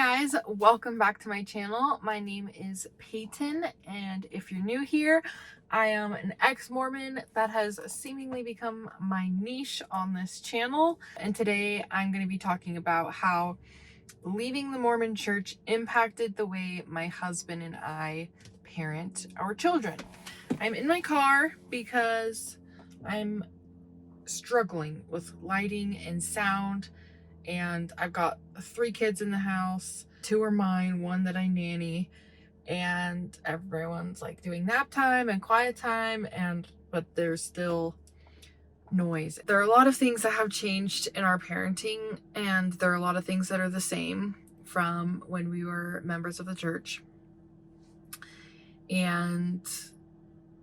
guys, welcome back to my channel. My name is Payton, and if you're new here, I am an ex-Mormon that has seemingly become my niche on this channel. And today I'm going to be talking about how leaving the Mormon church impacted the way my husband and I parent our children. I'm in my car because I'm struggling with lighting and sound, and I've got 3 kids in the house. 2 are mine, 1 that I nanny, and everyone's like doing nap time and quiet time, but there's still noise. There are a lot of things that have changed in our parenting, and there are a lot of things that are the same from when we were members of the church. And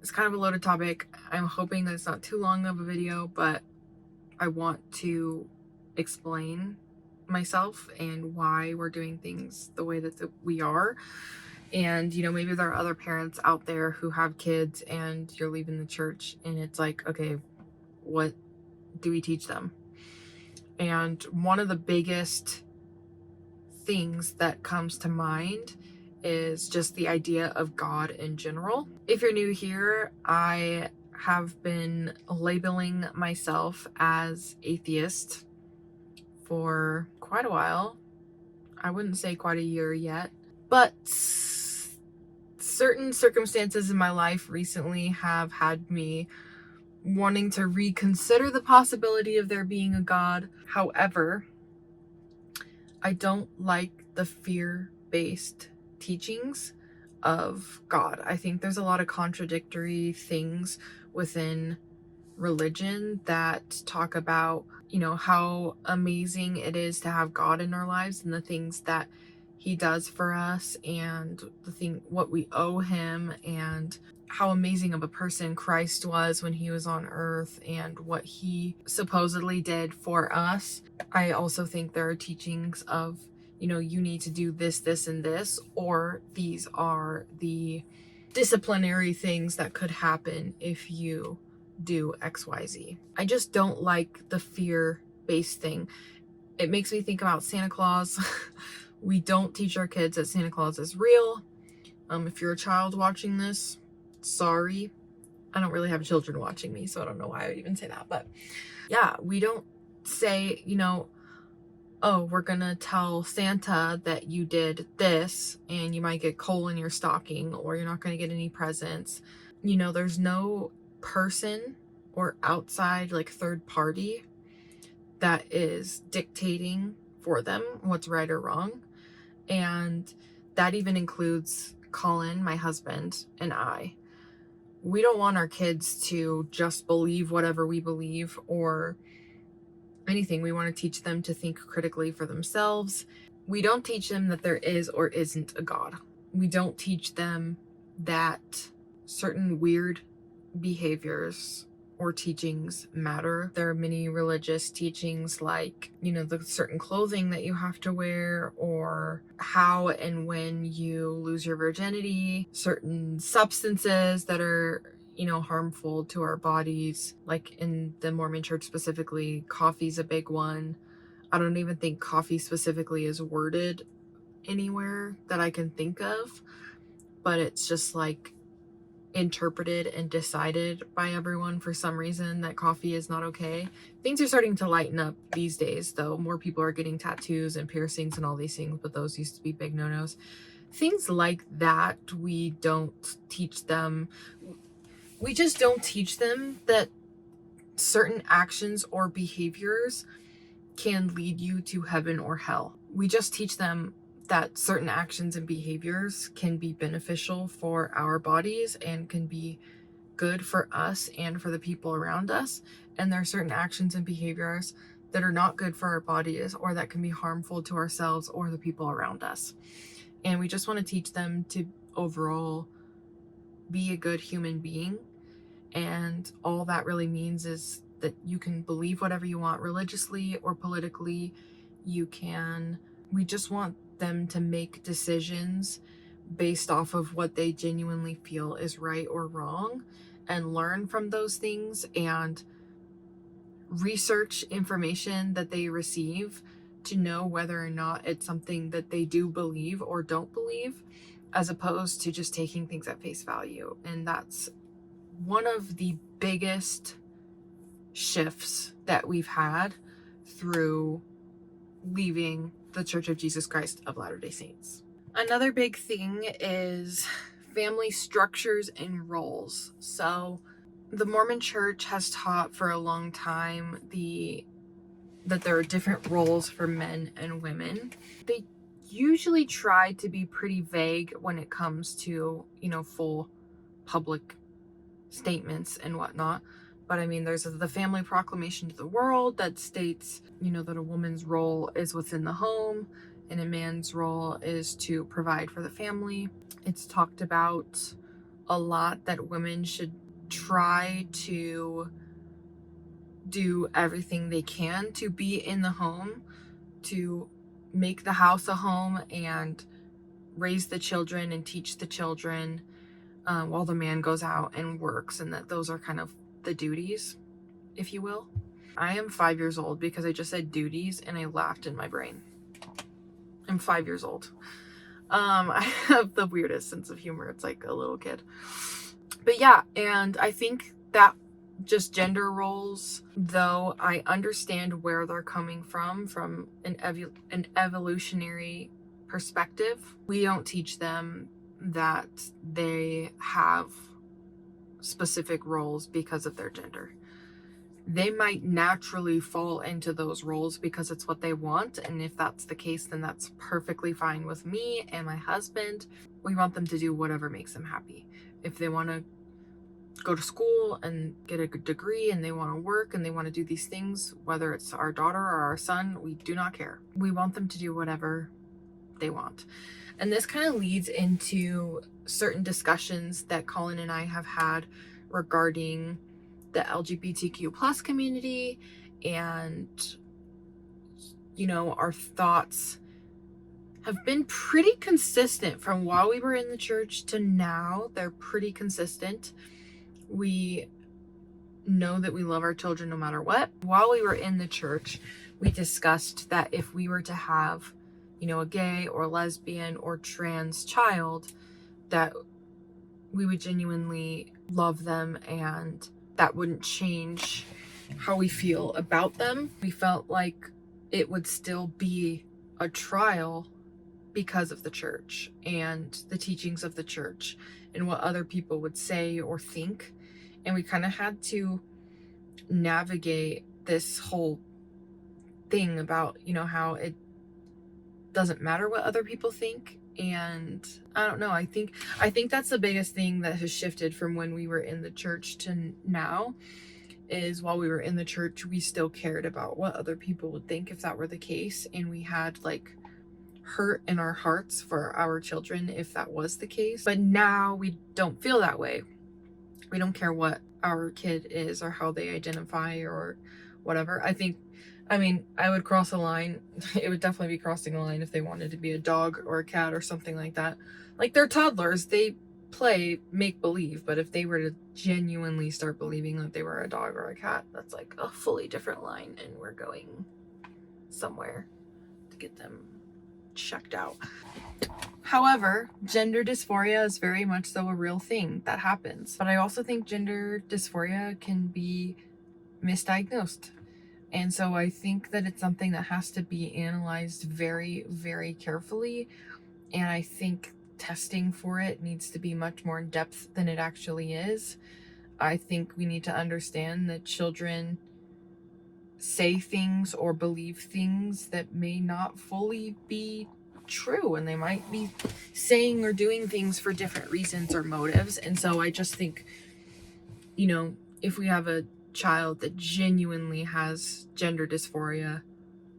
it's kind of a loaded topic. I'm hoping that it's not too long of a video, but I want to explain myself and why we're doing things the way that we are. And maybe there are other parents out there who have kids and you're leaving the church and it's like, okay, what do we teach them? And one of the biggest things that comes to mind is just the idea of God in general. If you're new here, I have been labeling myself as atheist for quite a while. I wouldn't say quite a year yet, but certain circumstances in my life recently have had me wanting to reconsider the possibility of there being a God. However, I don't like the fear-based teachings of God. I think there's a lot of contradictory things within religion that talk about, how amazing it is to have God in our lives and the things that he does for us and what we owe him, and how amazing of a person Christ was when he was on earth and what he supposedly did for us. I also think there are teachings of, you need to do this, this, and this, or these are the disciplinary things that could happen if you do XYZ. I just don't like the fear-based thing. It makes me think about Santa Claus. We don't teach our kids that Santa Claus is real. If you're a child watching this, sorry. I don't really have children watching me, so I don't know why I would even say that. But yeah, we don't say, oh, we're gonna tell Santa that you did this and you might get coal in your stocking, or you're not gonna get any presents. There's no person or outside third party that is dictating for them what's right or wrong. And that even includes Colin, my husband, and I. We don't want our kids to just believe whatever we believe or anything. We want to teach them to think critically for themselves. We don't teach them that there is or isn't a God. We don't teach them that certain weird behaviors or teachings matter. There are many religious teachings like, the certain clothing that you have to wear, or how and when you lose your virginity, certain substances that are, harmful to our bodies. Like in the Mormon church specifically, coffee's a big one. I don't even think coffee specifically is worded anywhere that I can think of, but it's just interpreted and decided by everyone for some reason that coffee is not okay. Things are starting to lighten up these days, though. More people are getting tattoos and piercings and all these things, but those used to be big no-nos. Things like that, we don't teach them. We just don't teach them that certain actions or behaviors can lead you to heaven or hell. We just teach them that certain actions and behaviors can be beneficial for our bodies and can be good for us and for the people around us. And there are certain actions and behaviors that are not good for our bodies or that can be harmful to ourselves or the people around us. And we just want to teach them to overall be a good human being. And all that really means is that you can believe whatever you want religiously or politically. We just want them to make decisions based off of what they genuinely feel is right or wrong, and learn from those things and research information that they receive to know whether or not it's something that they do believe or don't believe, as opposed to just taking things at face value. And that's one of the biggest shifts that we've had through leaving the Church of Jesus Christ of Latter-day Saints. Another big thing is family structures and roles. So the Mormon Church has taught for a long time that there are different roles for men and women. They usually try to be pretty vague when it comes to, full public statements and whatnot. But I mean, there's the family proclamation to the world that states, that a woman's role is within the home and a man's role is to provide for the family. It's talked about a lot that women should try to do everything they can to be in the home, to make the house a home and raise the children and teach the children while the man goes out and works, and that those are kind of the duties, if you will. I am 5 years old because I just said duties and I laughed in my brain. I'm 5 years old. I have the weirdest sense of humor. It's like a little kid. But yeah, and I think that just gender roles, though I understand where they're coming from an evolutionary perspective, we don't teach them that they have specific roles because of their gender. They might naturally fall into those roles because it's what they want, and if that's the case, then that's perfectly fine with me and my husband. We want them to do whatever makes them happy. If they want to go to school and get a good degree and they want to work and they want to do these things, whether it's our daughter or our son, we do not care. We want them to do whatever they want. And this kind of leads into certain discussions that Colin and I have had regarding the LGBTQ plus community, and our thoughts have been pretty consistent from while we were in the church to now. They're pretty consistent. We know that we love our children no matter what. While we were in the church, we discussed that if we were to have, a gay or lesbian or trans child, that we would genuinely love them and that wouldn't change how we feel about them. We felt like it would still be a trial because of the church and the teachings of the church and what other people would say or think. And we kind of had to navigate this whole thing about, how it doesn't matter what other people think. And I don't know, I think that's the biggest thing that has shifted from when we were in the church to now, is while we were in the church, we still cared about what other people would think if that were the case. And we had like hurt in our hearts for our children if that was the case. But now we don't feel that way. We don't care what our kid is or how they identify or whatever. I would cross a line. It would definitely be crossing a line if they wanted to be a dog or a cat or something like that. Like, they're toddlers. They play make believe. But if they were to genuinely start believing that they were a dog or a cat, that's like a fully different line. And we're going somewhere to get them checked out. However, gender dysphoria is very much so a real thing that happens. But I also think gender dysphoria can be misdiagnosed. And so I think that it's something that has to be analyzed very, very carefully. And I think testing for it needs to be much more in depth than it actually is. I think we need to understand that children say things or believe things that may not fully be true, and they might be saying or doing things for different reasons or motives. And so I just think, if we have a child that genuinely has gender dysphoria,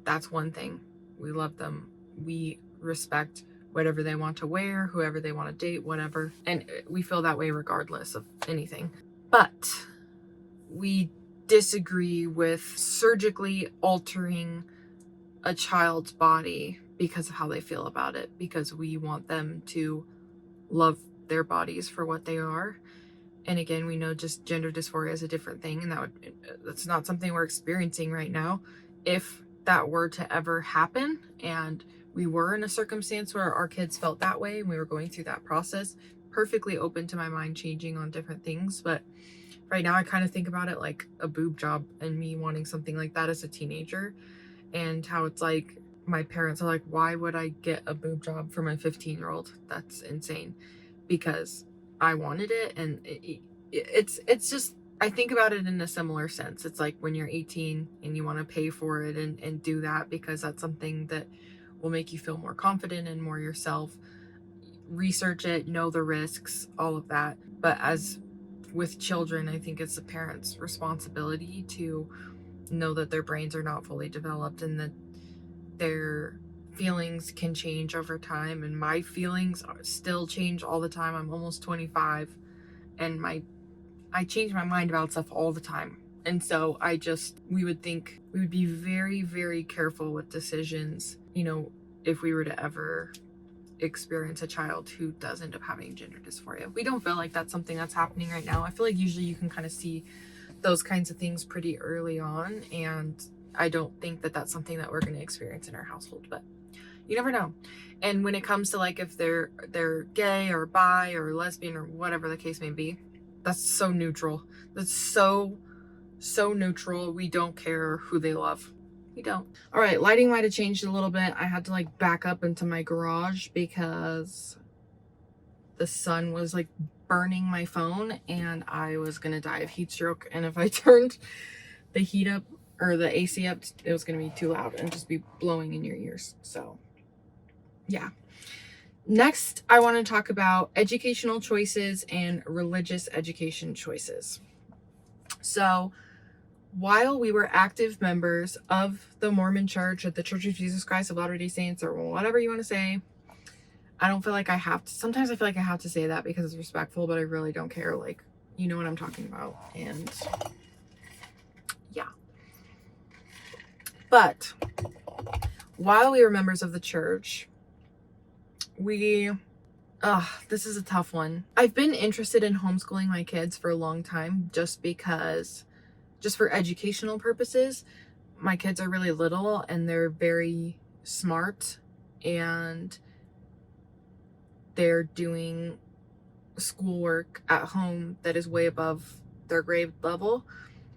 that's one thing. We love them. We respect whatever they want to wear, whoever they want to date, whatever. And we feel that way regardless of anything. But we disagree with surgically altering a child's body because of how they feel about it, because we want them to love their bodies for what they are. And again, we know just gender dysphoria is a different thing, and that's not something we're experiencing right now. If that were to ever happen, and we were in a circumstance where our kids felt that way and we were going through that process, perfectly open to my mind changing on different things. But right now I kind of think about it like a boob job and me wanting something like that as a teenager, and how it's like my parents are like, why would I get a boob job for my 15-year-old? That's insane, because I wanted it. And it's just, I think about it in a similar sense. It's like when you're 18 and you want to pay for it and do that because that's something that will make you feel more confident and more yourself. Research it, know the risks, all of that. But as with children, I think it's the parents' responsibility to know that their brains are not fully developed and that their feelings can change over time. And my feelings still change all the time. I'm almost 25 and I change my mind about stuff all the time. And so we would be very, very careful with decisions, if we were to ever experience a child who does end up having gender dysphoria. We don't feel like that's something that's happening right now. I feel like usually you can kind of see those kinds of things pretty early on, and I don't think that that's something that we're going to experience in our household, but you never know. And when it comes to like if they're gay or bi or lesbian or whatever the case may be, that's so neutral. That's so neutral. We don't care who they love. We don't. All right, lighting might have changed a little bit. I had to like back up into my garage because the sun was like burning my phone and I was gonna die of heat stroke. And if I turned the heat up or the AC up, it was gonna be too loud and just be blowing in your ears. So yeah. Next, I want to talk about educational choices and religious education choices. So while we were active members of the Mormon Church, at the Church of Jesus Christ of Latter-day Saints, or whatever you want to say, I don't feel like I have to. Sometimes I feel like I have to say that because it's respectful, but I really don't care. Like, you know what I'm talking about. And yeah. But while we were members of the church, this is a tough one. I've been interested in homeschooling my kids for a long time just for educational purposes. My kids are really little and they're very smart and they're doing schoolwork at home that is way above their grade level.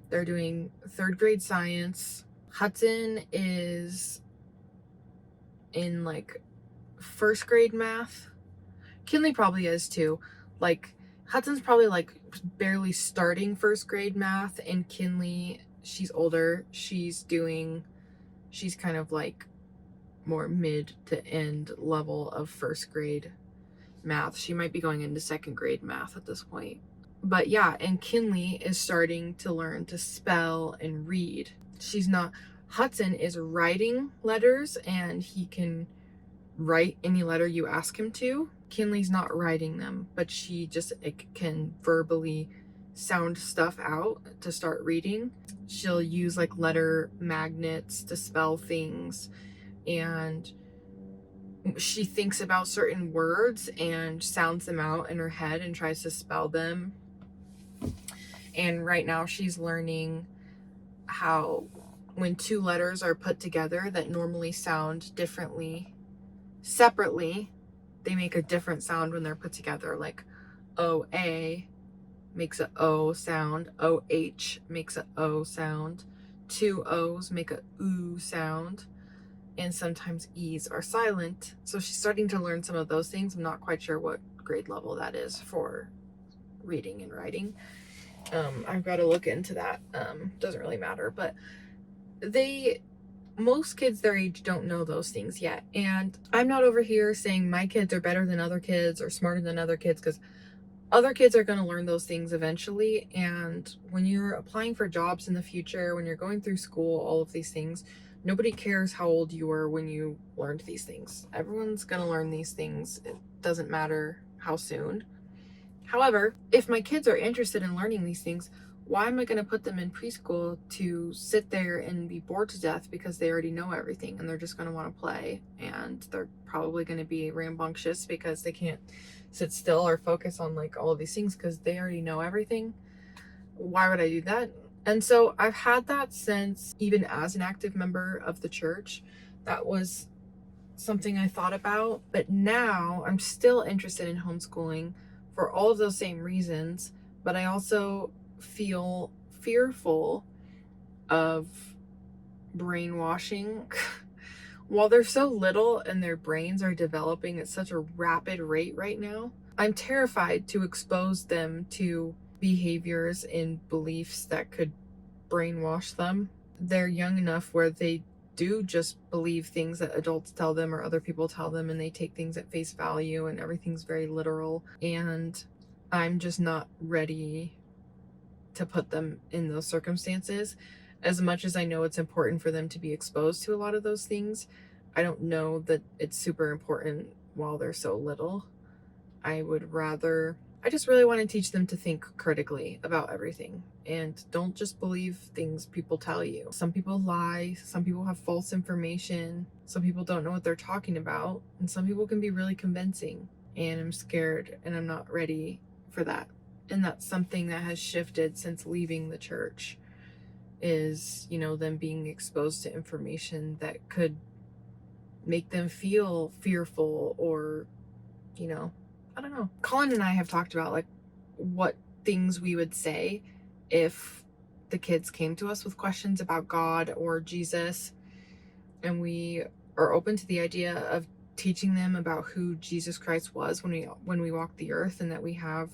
They're doing 3rd grade science. Hudson is in like 1st grade math. Kinley probably is too. Like Hudson's probably like barely starting 1st grade math, and Kinley, she's older. She's kind of like more mid to end level of 1st grade math. She might be going into 2nd grade math at this point. But yeah, and Kinley is starting to learn to spell and read. Hudson is writing letters and he can write any letter you ask him to. Kinley's not writing them, but she just can verbally sound stuff out to start reading. She'll use like letter magnets to spell things, and she thinks about certain words and sounds them out in her head and tries to spell them. And right now she's learning how when 2 letters are put together that normally sound differently separately, they make a different sound when they're put together. Like OA makes a O sound, OH makes a O sound, 2 O's make a oo sound, and sometimes E's are silent. So she's starting to learn some of those things. I'm not quite sure what grade level that is for reading and writing. I've got to look into that. Doesn't really matter, but most kids their age don't know those things yet. And I'm not over here saying my kids are better than other kids or smarter than other kids, because other kids are going to learn those things eventually. And when you're applying for jobs in the future, when you're going through school, all of these things, nobody cares how old you were when you learned these things. Everyone's going to learn these things. It doesn't matter how soon. However, if my kids are interested in learning these things, why am I going to put them in preschool to sit there and be bored to death because they already know everything and they're just going to want to play, and they're probably going to be rambunctious because they can't sit still or focus on like all of these things because they already know everything? Why would I do that? And so I've had that since, even as an active member of the church. That was something I thought about, but now I'm still interested in homeschooling for all of those same reasons, but I also feel fearful of brainwashing. While they're so little and their brains are developing at such a rapid rate right now, I'm terrified to expose them to behaviors and beliefs that could brainwash them. They're young enough where they do just believe things that adults tell them or other people tell them, and they take things at face value and everything's very literal. And I'm just not ready to put them in those circumstances. As much as I know it's important for them to be exposed to a lot of those things, I don't know that it's super important while they're so little. I just really want to teach them to think critically about everything and don't just believe things people tell you. Some people lie, some people have false information, some people don't know what they're talking about, and some people can be really convincing. And I'm scared and I'm not ready for that. And that's something that has shifted since leaving the church, is, them being exposed to information that could make them feel fearful or, I don't know. Colin and I have talked about like what things we would say if the kids came to us with questions about God or Jesus, and we are open to the idea of teaching them about who Jesus Christ was when we walked the earth, and that we have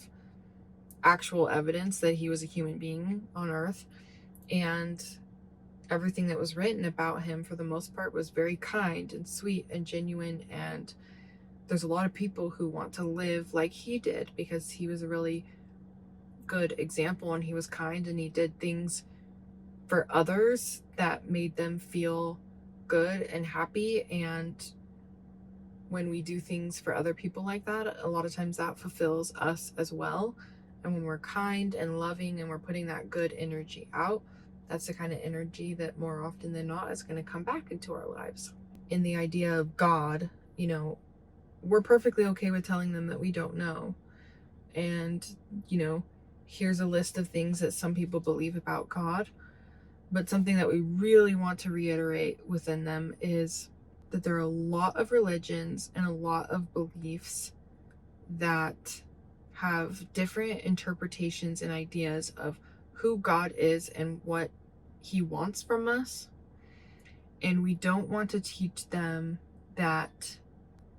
actual evidence that he was a human being on earth, and everything that was written about him for the most part was very kind and sweet and genuine. And there's a lot of people who want to live like he did because he was a really good example and he was kind and he did things for others that made them feel good and happy. And when we do things for other people like that, a lot of times that fulfills us as well. And when we're kind and loving and we're putting that good energy out, that's the kind of energy that more often than not is going to come back into our lives. In the idea of God, we're perfectly okay with telling them that we don't know. And, here's a list of things that some people believe about God. But something that we really want to reiterate within them is that there are a lot of religions and a lot of beliefs that have different interpretations and ideas of who God is and what he wants from us. And we don't want to teach them that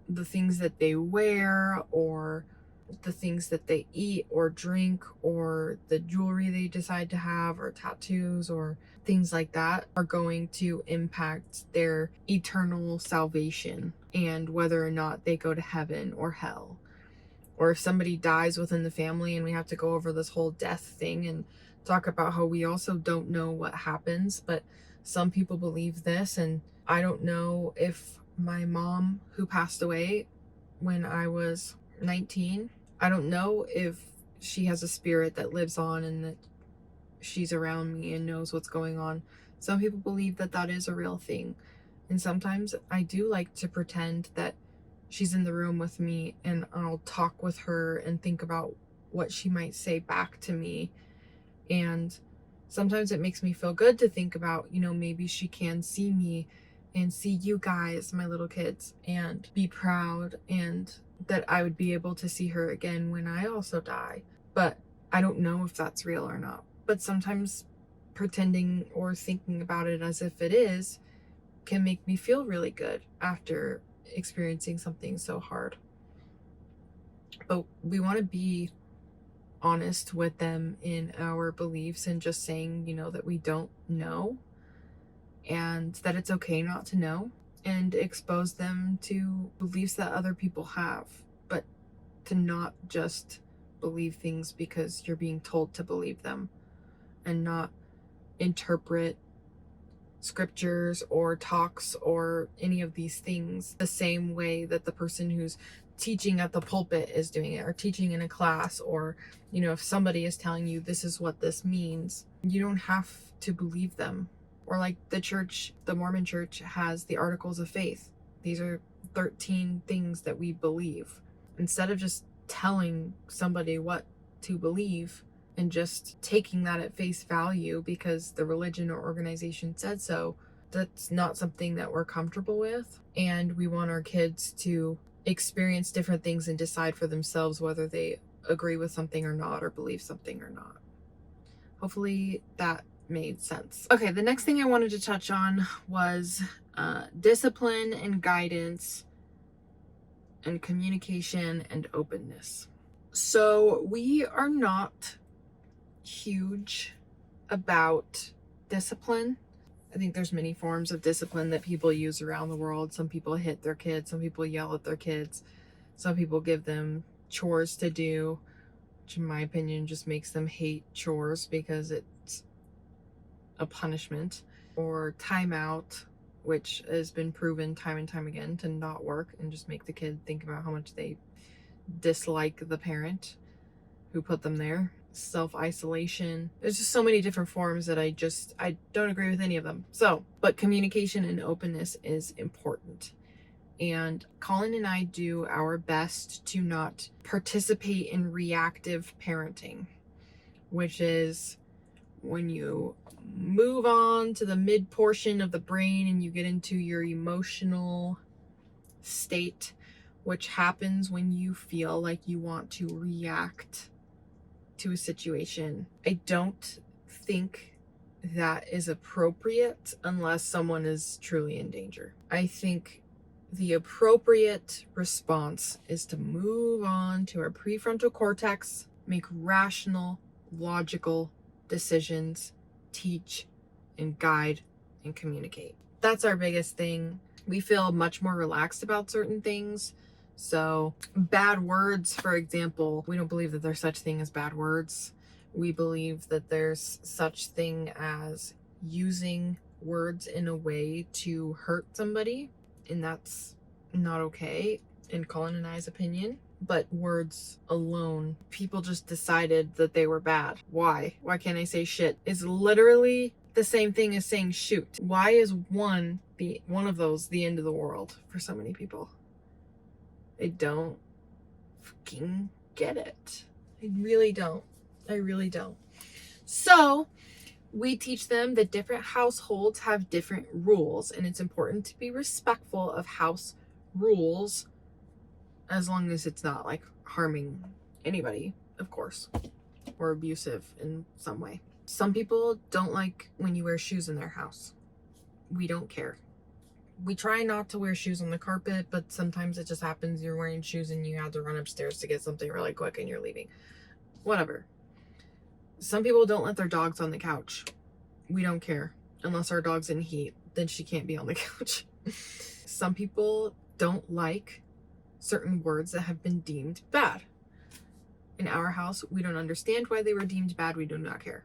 the things that they wear or the things that they eat or drink or the jewelry they decide to have or tattoos or things like that are going to impact their eternal salvation and whether or not they go to heaven or hell. Or if somebody dies within the family and we have to go over this whole death thing and talk about how we also don't know what happens, but some people believe this. And I don't know if my mom, who passed away when I was 19, I don't know if she has a spirit that lives on and that she's around me and knows what's going on. Some people believe that that is a real thing. And sometimes I do like to pretend that she's in the room with me and I'll talk with her and think about what she might say back to me. And sometimes it makes me feel good to think about, maybe she can see me and see you guys, my little kids, and be proud, and that I would be able to see her again when I also die. But I don't know if that's real or not. But sometimes pretending or thinking about it as if it is can make me feel really good after experiencing something so hard. But we want to be honest with them in our beliefs and just saying, that we don't know and that it's okay not to know, and expose them to beliefs that other people have, but to not just believe things because you're being told to believe them, and not interpret scriptures or talks or any of these things the same way that the person who's teaching at the pulpit is doing it, or teaching in a class, or if somebody is telling you this is what this means, you don't have to believe them. Or like the Mormon church has the articles of faith. These are 13 things that we believe. Instead of just telling somebody what to believe, and just taking that at face value because the religion or organization said so. That's not something that we're comfortable with, and we want our kids to experience different things and decide for themselves whether they agree with something or not, or believe something or not. Hopefully that made sense. Okay, the next thing I wanted to touch on was discipline and guidance and communication and openness. So we are not huge about discipline. I think there's many forms of discipline that people use around the world. Some people hit their kids, some people yell at their kids, some people give them chores to do, which in my opinion just makes them hate chores because it's a punishment. Or timeout, which has been proven time and time again to not work and just make the kid think about how much they dislike the parent who put them there. Self-isolation. There's just so many different forms that I don't agree with any of them. But communication and openness is important. And Colin and I do our best to not participate in reactive parenting, which is when you move on to the mid portion of the brain and you get into your emotional state, which happens when you feel like you want to react to a situation. I don't think that is appropriate unless someone is truly in danger. I think the appropriate response is to move on to our prefrontal cortex, make rational, logical decisions, teach and guide and communicate. That's our biggest thing. We feel much more relaxed about certain things. So bad words, for example, we don't believe that there's such thing as bad words. We believe that there's such thing as using words in a way to hurt somebody, and that's not okay in Colin and I's opinion. But words alone, people just decided that they were bad. Why can't I say shit? Is literally the same thing as saying shoot. Why is one of those the end of the world for so many people? I don't fucking get it. I really don't. So we teach them that different households have different rules, and it's important to be respectful of house rules as long as it's not like harming anybody, of course, or abusive in some way. Some people don't like when you wear shoes in their house. We don't care. We try not to wear shoes on the carpet, but sometimes it just happens you're wearing shoes and you have to run upstairs to get something really quick and you're leaving. Whatever. Some people don't let their dogs on the couch. We don't care. Unless our dog's in heat, then she can't be on the couch. Some people don't like certain words that have been deemed bad. In our house, we don't understand why they were deemed bad. We do not care.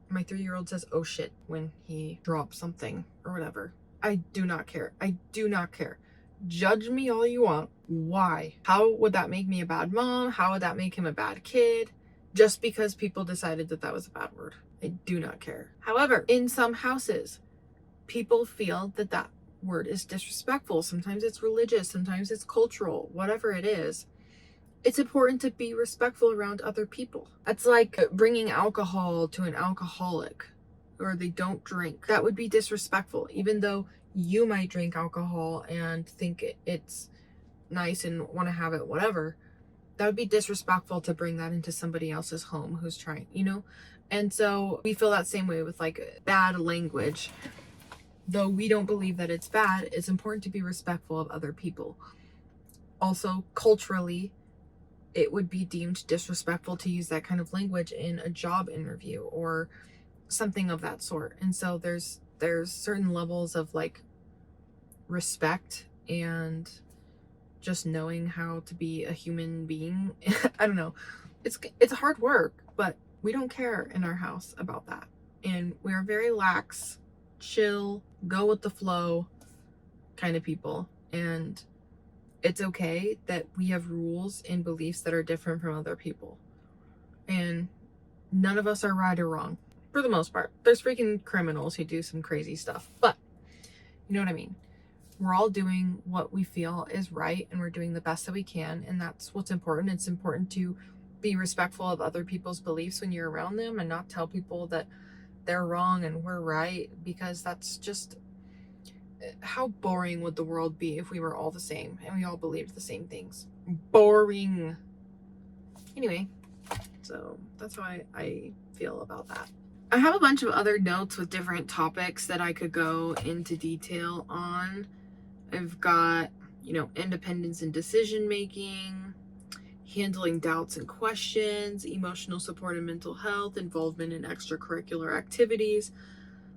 My 3-year-old says, oh shit, when he drops something or whatever. I do not care. Judge me all you want. Why? How would that make me a bad mom? How would that make him a bad kid? Just because people decided that that was a bad word. I do not care. However, in some houses, people feel that that word is disrespectful. Sometimes it's religious, sometimes it's cultural, whatever it is. It's important to be respectful around other people. It's like bringing alcohol to an alcoholic, or they don't drink. That would be disrespectful, even though you might drink alcohol and think it's nice and want to have it, whatever. That would be disrespectful to bring that into somebody else's home who's trying, And so we feel that same way with like bad language. Though we don't believe that it's bad, it's important to be respectful of other people. Also, culturally, it would be deemed disrespectful to use that kind of language in a job interview or something of that sort. And so there's certain levels of like respect and just knowing how to be a human being. I don't know. It's hard work, but we don't care in our house about that. And we're very lax, chill, go with the flow kind of people. And it's okay that we have rules and beliefs that are different from other people. And none of us are right or wrong. For the most part. There's freaking criminals who do some crazy stuff. But you know what I mean? We're all doing what we feel is right, and we're doing the best that we can, and that's what's important. It's important to be respectful of other people's beliefs when you're around them and not tell people that they're wrong and we're right, because that's just, how boring would the world be if we were all the same and we all believed the same things? Boring. Anyway, so that's how I feel about that. I have a bunch of other notes with different topics that I could go into detail on. I've got, independence and decision making, handling doubts and questions, emotional support and mental health, involvement in extracurricular activities,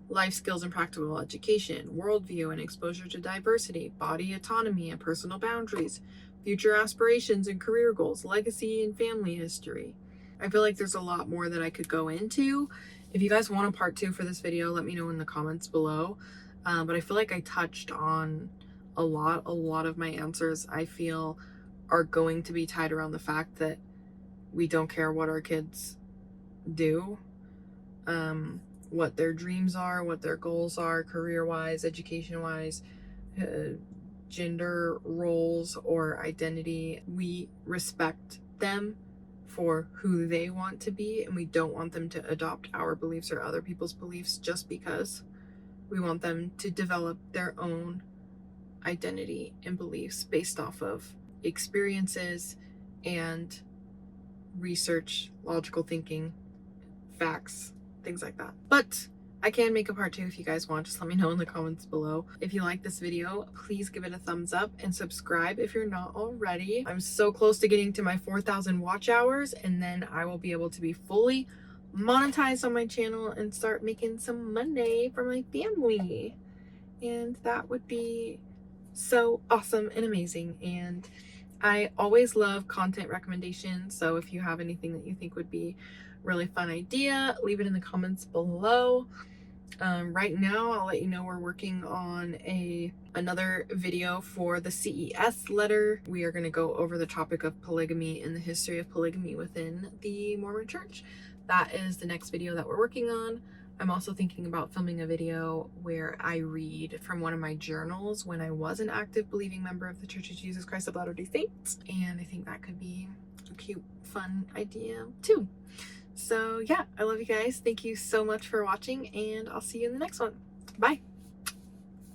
life skills and practical education, worldview and exposure to diversity, body autonomy and personal boundaries, future aspirations and career goals, legacy and family history. I feel like there's a lot more that I could go into. If you guys want a part 2 for this video, let me know in the comments below. But I feel like I touched on a lot of my answers, I feel, are going to be tied around the fact that we don't care what our kids do, what their dreams are, what their goals are, career-wise, education-wise, gender roles or identity. We respect them for who they want to be, and we don't want them to adopt our beliefs or other people's beliefs just because. We want them to develop their own identity and beliefs based off of experiences and research, logical thinking, facts, things like that. But I can make a part 2 if you guys want. Just let me know in the comments below. If you like this video, please give it a thumbs up and subscribe if you're not already. I'm so close to getting to my 4,000 watch hours, and then I will be able to be fully monetized on my channel and start making some money for my family. And that would be so awesome and amazing. And I always love content recommendations, so if you have anything that you think would be really fun idea, leave it in the comments below. Right now, I'll let you know we're working on another video for the CES letter. We are going to go over the topic of polygamy and the history of polygamy within the Mormon Church. That is the next video that we're working on. I'm also thinking about filming a video where I read from one of my journals when I was an active believing member of the Church of Jesus Christ of Latter-day Saints, and I think that could be a cute, fun idea too. So yeah, I love you guys. Thank you so much for watching, and I'll see you in the next one. Bye.